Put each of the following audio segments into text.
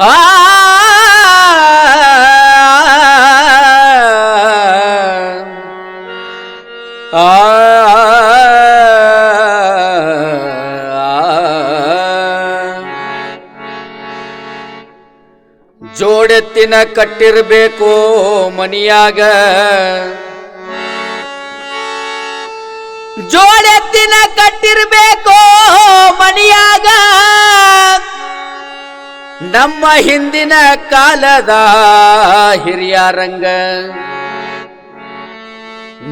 ಆ ಜೋಡೆತ್ತಿನ ಕಟ್ಟಿರಬೇಕು ಮನಿಯಾಗ, ಜೋಡೆತ್ತಿನ ಕಟ್ಟಿರಬೇಕು ಮನಿಯಾಗ. ನಮ್ಮ ಹಿಂದಿನ ಕಾಲದ ಹಿರಿಯರಂಗ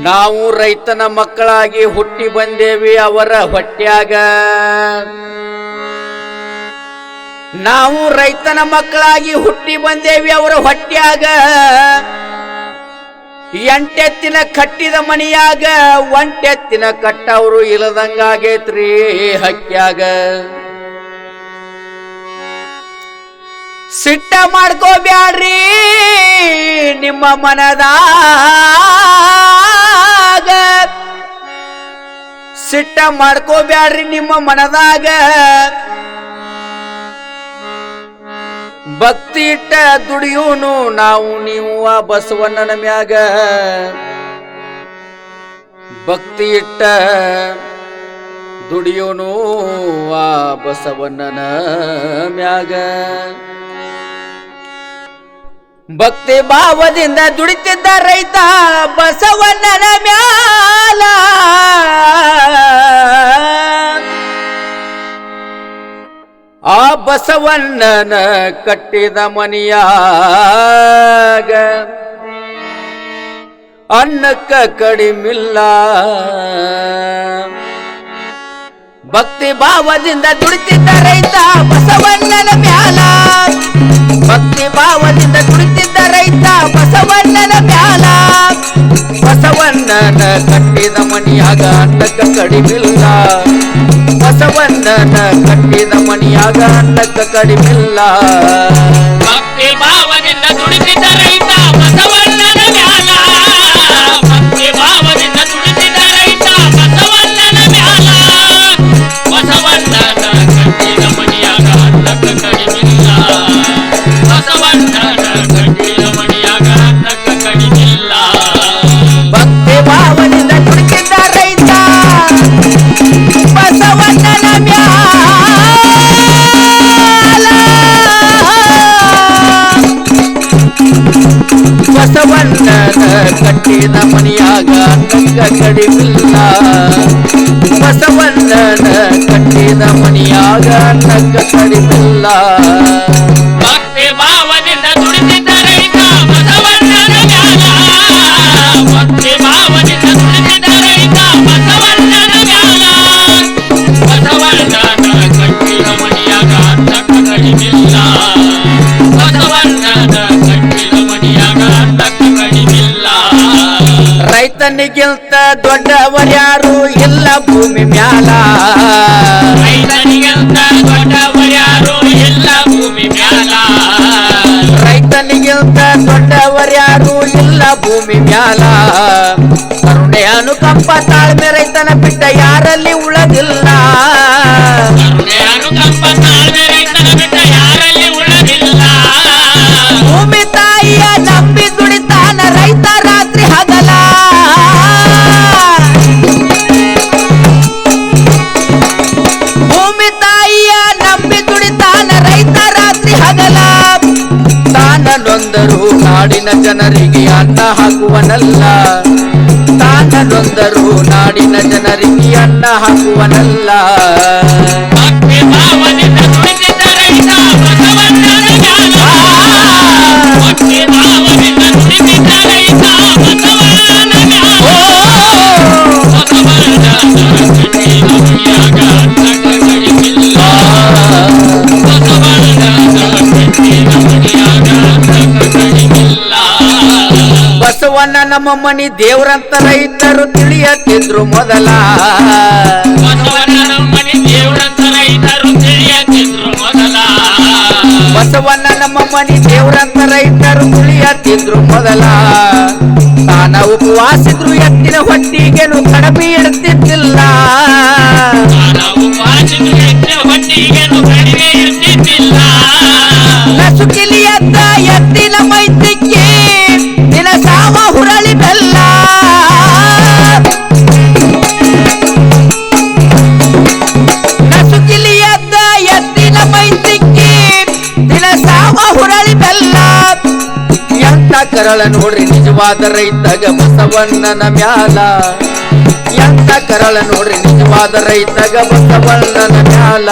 ನಾವು ರೈತನ ಮಕ್ಕಳಾಗಿ ಹುಟ್ಟಿ ಬಂದೇವಿ ಅವರ ಹೊಟ್ಯಾಗ. ನಾವು ರೈತನ ಮಕ್ಕಳಾಗಿ ಹುಟ್ಟಿ ಬಂದೇವಿ ಅವರ ಹೊಟ್ಯಾಗ. ಎಂಟೆತ್ತಿನ ಕಟ್ಟಿದ ಮನಿಯಾಗ ಒಂಟೆತ್ತಿನ ಕಟ್ಟವರು ಇಲ್ಲದಂಗಾಗೈತ್ರಿ ಹಕ್ಯಾಗ. ಸಿಟ್ಟ ಮಾಡ್ಕೋಬ್ಯಾಡ್ರಿ ನಿಮ್ಮ ಮನದಾಗ, ಸಿಟ್ಟ ಮಾಡ್ಕೋಬ್ಯಾಡ್ರಿ ನಿಮ್ಮ ಮನದಾಗ. ಭಕ್ತಿ ಇಟ್ಟ ದುಡಿಯೂನು ನಾವು ನೀವು ಆ ಬಸವಣ್ಣನ ಮ್ಯಾಗ, ಭಕ್ತಿ ಇಟ್ಟ ದುಡಿಯೂನು ಆ ಬಸವಣ್ಣನ ಮ್ಯಾಗ. ಭಕ್ತಿ ಭಾವದಿಂದ ದುಡಿತಿದ್ದ ರೈತ ಬಸವಣ್ಣನ ಮ್ಯಾಲ, ಆ ಬಸವಣ್ಣನ ಕಟ್ಟಿದ ಮನಿಯಾಗ ಅನ್ನಕ್ಕ ಕಡಿಮಿಲ್ಲ. ಭಕ್ತಿ ಭಾವದಿಂದ ದುಡಿತಿದ್ದ ರೈತ ಬಸವಣ್ಣನ ಮ್ಯಾಲ, ಭಕ್ತಿ ಭಾವದಿಂದ ದುಡಿತಿದ್ದ ರೈತ ಬಸವಣ್ಣನ ಮ್ಯಾಲ. ಬಸವಣ್ಣನ ಕಟ್ಟಿದ ಮನಿಯಾಗ ಅನ್ನಕ್ಕ ಕಡಿಮಿಲ್ಲ, ಬಸವಣ್ಣನ ಕಟ್ಟಿದ ಮನಿಯಾಗ ಅನ್ನಕ್ಕ ಕಡಿಮಿಲ್ಲ. ಭಕ್ತಿ ಭಾವದಿಂದ ದುಡಿತಿದ್ದ ರೈತ ಬಸವಣ್ಣನ ಮ್ಯಾಲ, ಭಕ್ತಿ ಭಾವದಿಂದ ದುಡಿತಿದ್ದ ರೈತ ಬಸವಣ್ಣನ ಮ್ಯಾಲ. ಬಸವಣ್ಣನ ಕಟ್ಟಿದ ಮನಿಯಾಗ ಅನ್ನಕ್ಕ ಕಡಿಮಿಲ್ಲ, ಬಸವಣ್ಣನ ಕಟ್ಟಿದ ಮನಿಯಾಗ ಅನ್ನಕ್ಕ ಕಡಿಮಿಲ್ಲ. ಭಕ್ತಿ ಭಾವದಿಂದ ದುಡಿತಿದ್ದ ರೈತ ಬಸವಣ್ಣನ ಮ್ಯಾಲ, ಬಸವಣ್ಣನ ಕಟ್ಟಿದ ಮನಿಯಾಗ ಅನ್ನಕ್ಕ ಕಡಿಮಿಲ್ಲ, ಬಸವಣ್ಣನ ಕಟ್ಟಿದ ಮನಿಯಾಗ ಅನ್ನಕ್ಕ ಕಡಿಮಿಲ್ಲ. ಭಕ್ತಿ ಭಾವದಿಂದ ದುಡಿತಿದ್ದ ರೈತ ಬಸವಣ್ಣನ ಮ್ಯಾಲ, ಭಕ್ತಿ ಭಾವದಿಂದ ದುಡಿತಿದ್ದ ರೈತ ಬಸವಣ್ಣನ ಮ್ಯಾಲ. ಬಸವಣ್ಣನ ಕಟ್ಟಿದ ಮನಿಯಾಗ ಅನ್ನಕ್ಕ ಕಡಿಮಿಲ್ಲ, ಬಸವಣ್ಣನ ಕಟ್ಟಿದ ಮನಿಯಾಗ ಅನ್ನಕ್ಕ ಕಡಿಮಿಲ್ಲ. ರೈತನಿಗಿಂತ ದೊಡ್ಡವರ್ಯಾರು ಇಲ್ಲ ಭೂಮಿ ಮ್ಯಾಲ, ರೈತನಿಗಿಂತ ದೊಡ್ಡವರ್ಯಾರು ಇಲ್ಲ ಭೂಮಿ ಮ್ಯಾಲ, ರೈತನಿಗಿಂತ ದೊಡ್ಡವರ್ಯಾರು ಇಲ್ಲ ಭೂಮಿ ಮ್ಯಾಲ. ಕರುಣೆ ಅನುಕಂಪ ತಾಳ್ಮೆ ರೈತನ ಬಿಟ್ಟ ಯಾರಲ್ಲಿ ಉಳದಿಲ್ಲ, ಕರುಣೆ ಅನುಕಂಪ ತಾಳ್ಮೆ ರೈತನ ಬಿಟ್ಟ ಯಾರಲ್ಲಿ ಉಳದಿಲ್ಲ. ಭೂಮಿ ತಾಯಿಯ ನಂಬಿ ದುಡಿತಾನ ರೈತ ರಾತ್ರಿ ಹಗಲ, ಭೂಮಿ ತಾಯಿಯ ನಂಬಿ ದುಡಿತಾನ ರೈತ ರಾತ್ರಿ ಹಗಲ. ತಾನ ನೊಂದರು ನಾಡಿನ ಜನರಿಗೆ ಅನ್ನ ಹಾಕುವನಲ್ಲ, ತಾನ ನೊಂದರು ನಾಡಿನ ಜನರಿಗೆ ಅನ್ನ ಹಾಕುವನಲ್ಲ. ಭಕ್ತಿ ಭಾವದಿಂದ ದುಡಿತಿದ್ದ ರೈತ ಬಸವಣ್ಣನ ಮ್ಯಾಲ, ಭಕ್ತಿ ಭಾವದಿಂದ ದುಡಿತಿದ್ದ ರೈತ ಬಸವಣ್ಣನ ಮ್ಯಾಲ. ಬಸವಣ್ಣನ ಕಟ್ಟಿದ ಮನಿಯಾಗ ಅನ್ನಕ್ಕ ಕಡಿಮಿಲ್ಲ, ಬಸವಣ್ಣನ ಕಟ್ಟಿದ ಮನಿಯಾಗ ಅನ್ನಕ್ಕ ಕಡಿಮಿಲ್ಲ. ಬಸವಣ್ಣ ನಮ್ಮ ಮನಿ ದೇವ್ರಂತ ರೈತರು ತಿಳಿಯತ್ತಿದ್ರು ಮೊದಲ, ಬಸವಣ್ಣ ನಮ್ಮನಿ ದೇವ್ರಂತ ರೈತರು ತಿಳಿಯತ್ತಿದ್ರು ಮೊದಲ, ಬಸವಣ್ಣ ನಮ್ಮ ಮನಿ ದೇವ್ರಂತ ರೈತರು ತಿಳಿಯತ್ತಿದ್ರು ಮೊದಲ. ತಾನ ಉಪವಾಸಿದ್ರು ಎತ್ತಿನ ಹೊಟ್ಟಿಗೆನು ಕಡಿಮೆ ಇಡ್ತಿದ್ದಿಲ್ಲ, ನಾವು ವಾಚಿನ ಹೊಟ್ಟಿಗೆನು ಕಡಿಮೆ ಇರ್ತಿದ್ದಿಲ್ಲ. ಮೈ ತಿಕ್ಕಿ ತಿಳಸಾವ ಹುರಳಿ ಬೆಲ್ಲ ಎಂತ ಕರಳ ನೋಡ್ರಿ ನಿಜವಾದ ರೈತಗ ಬಸವಣ್ಣನ ಮ್ಯಾಲ ಎಂತ ಕರಳ ನೋಡ್ರಿ ನಿಜವಾದ ರೈತಗ ಬಸವಣ್ಣನ ಮ್ಯಾಲ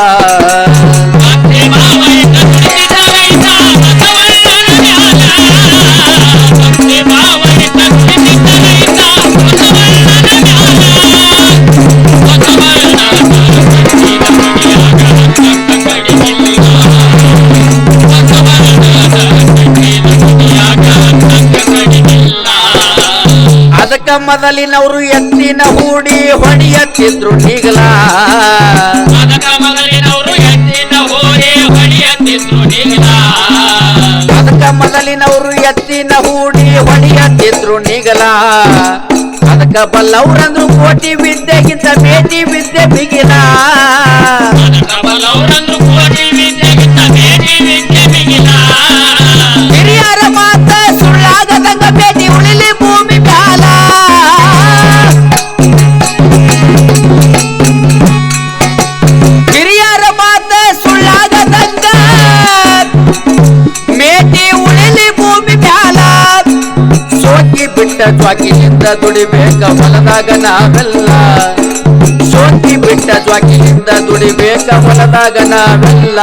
ಅದಕ್ಕ ಮೊದಲಿನವರು ಎತ್ತಿನ ಹೂಡಿ ಹೊಡಿಯತ್ತಿದ್ರು ನೀಗಲ ಅದಕ್ಕ ಮೊದಲಿನವರು ಎತ್ತಿನ ಹೋರಿ ಹೊಡೆಯುತ್ತಿದ್ರು ನೀಲ ಅದಕ್ಕ ಮೊದಲಿನವರು ಎತ್ತಿನ ಹೂಡಿ ಹೊಡಿಯತ್ತಿದ್ರು ನೀಗಲ ಅದಕ್ಕ ಬಲ್ಲವ್ರಂದ್ರು ಕೋಟಿ ವಿದ್ಯೆಗಿಂತ ಬೇಟಿ ವಿದ್ಯೆ ಬಿಗಿಲ ಅದಕ್ಕ ಬಲವರಂದ್ರು ಕೋಟಿ ವಿದ್ಯೆಗಿಂತ ಬೇಟಿ ವಿದ್ಯೆ ಬಿಗಿಲ ಹಿರಿಯರ ಮಾತ ಸುಳ್ಳಾಗದಂಗ ಬೇಟಿ ಉಳಿಲಿ ಭೂಮಿ ಮ್ಯಾಲ ಹಿರಿಯರ ಮಾತ ಸುಳ್ಳಾಗದಂಗ ಮೇಟಿ ಉಳಿಲಿ ಭೂಮಿ ಮ್ಯಾಲ ಸೋಕಿ ಬಿಟ್ಟ ಜ್ವಾಕಿನಿಂದ ದುಡಿಬೇಕ ಹೊಲದಾಗ ನಾವೆಲ್ಲ ಸೋಕಿ ಬಿಟ್ಟ ಜ್ವಾಕಿನಿಂದ ದುಡಿಬೇಕ ಹೊಲದಾಗ ನಾವೆಲ್ಲ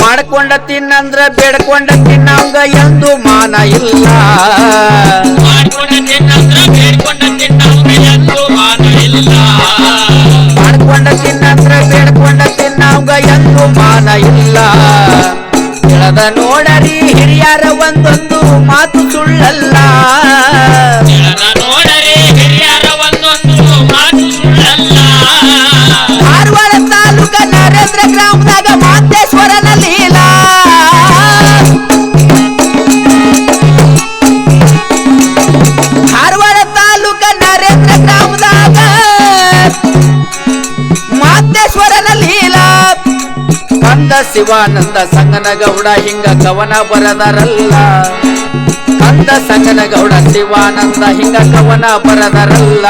ಮಾಡ್ಕೊಂಡ ತಿನ್ನಂದ್ರ ಬೇಡ್ಕೊಂಡ ತಿನ್ನಂಗ ಎಂದು ಮಾನ ಇಲ್ಲ ಮಾಡ್ಕೊಂಡ ತಿನ್ನಂದ್ರ ಬೇಡ್ಕೊಂಡ ತಿನ್ನಂಗ ಎಂದು ಮಾನ ಇಲ್ಲ ಮಾಡ್ಕೊಂಡ ತಿನ್ನಂದ್ರ ಬೇಡ್ಕೊಂಡ ತಿನ್ನಂಗ ಎಂದು ಮಾನ ಇಲ್ಲ ಹೇಳದ ನೋಡರಿ ಹಿರಿಯರ ಒಂದೊಂದು ಮಾತು ಸುಳ್ಳಲ್ಲ ನೋಡರೆ ಹಿರಿಯರ ಒಂದೊಂದು ಮಾತು ಸುಳ್ಳಲ್ಲ ಧಾರವಾಡ ತಾಲೂಕ ನರೇಂದ್ರ ಗ್ರಾಮದಾಗ ಮಾತೇಶ್ವರನ ಲೀಲಾ ಧಾರವಾಡ ತಾಲೂಕ ನರೇಂದ್ರ ಗ್ರಾಮದಾಗ ಮಾತೇಶ್ವರನ ಲೀಲಾ ಕಂದ ಶಿವಾನಂದ ಸಂಗನಗೌಡ ಹಿಂಗ ಕವನ ಬರದರಲ್ಲ ಕಂದ ಸಂಗನಗೌಡ ಶಿವಾನಂದ ಹಿಂಗ ಕವನ ಬರದರಲ್ಲ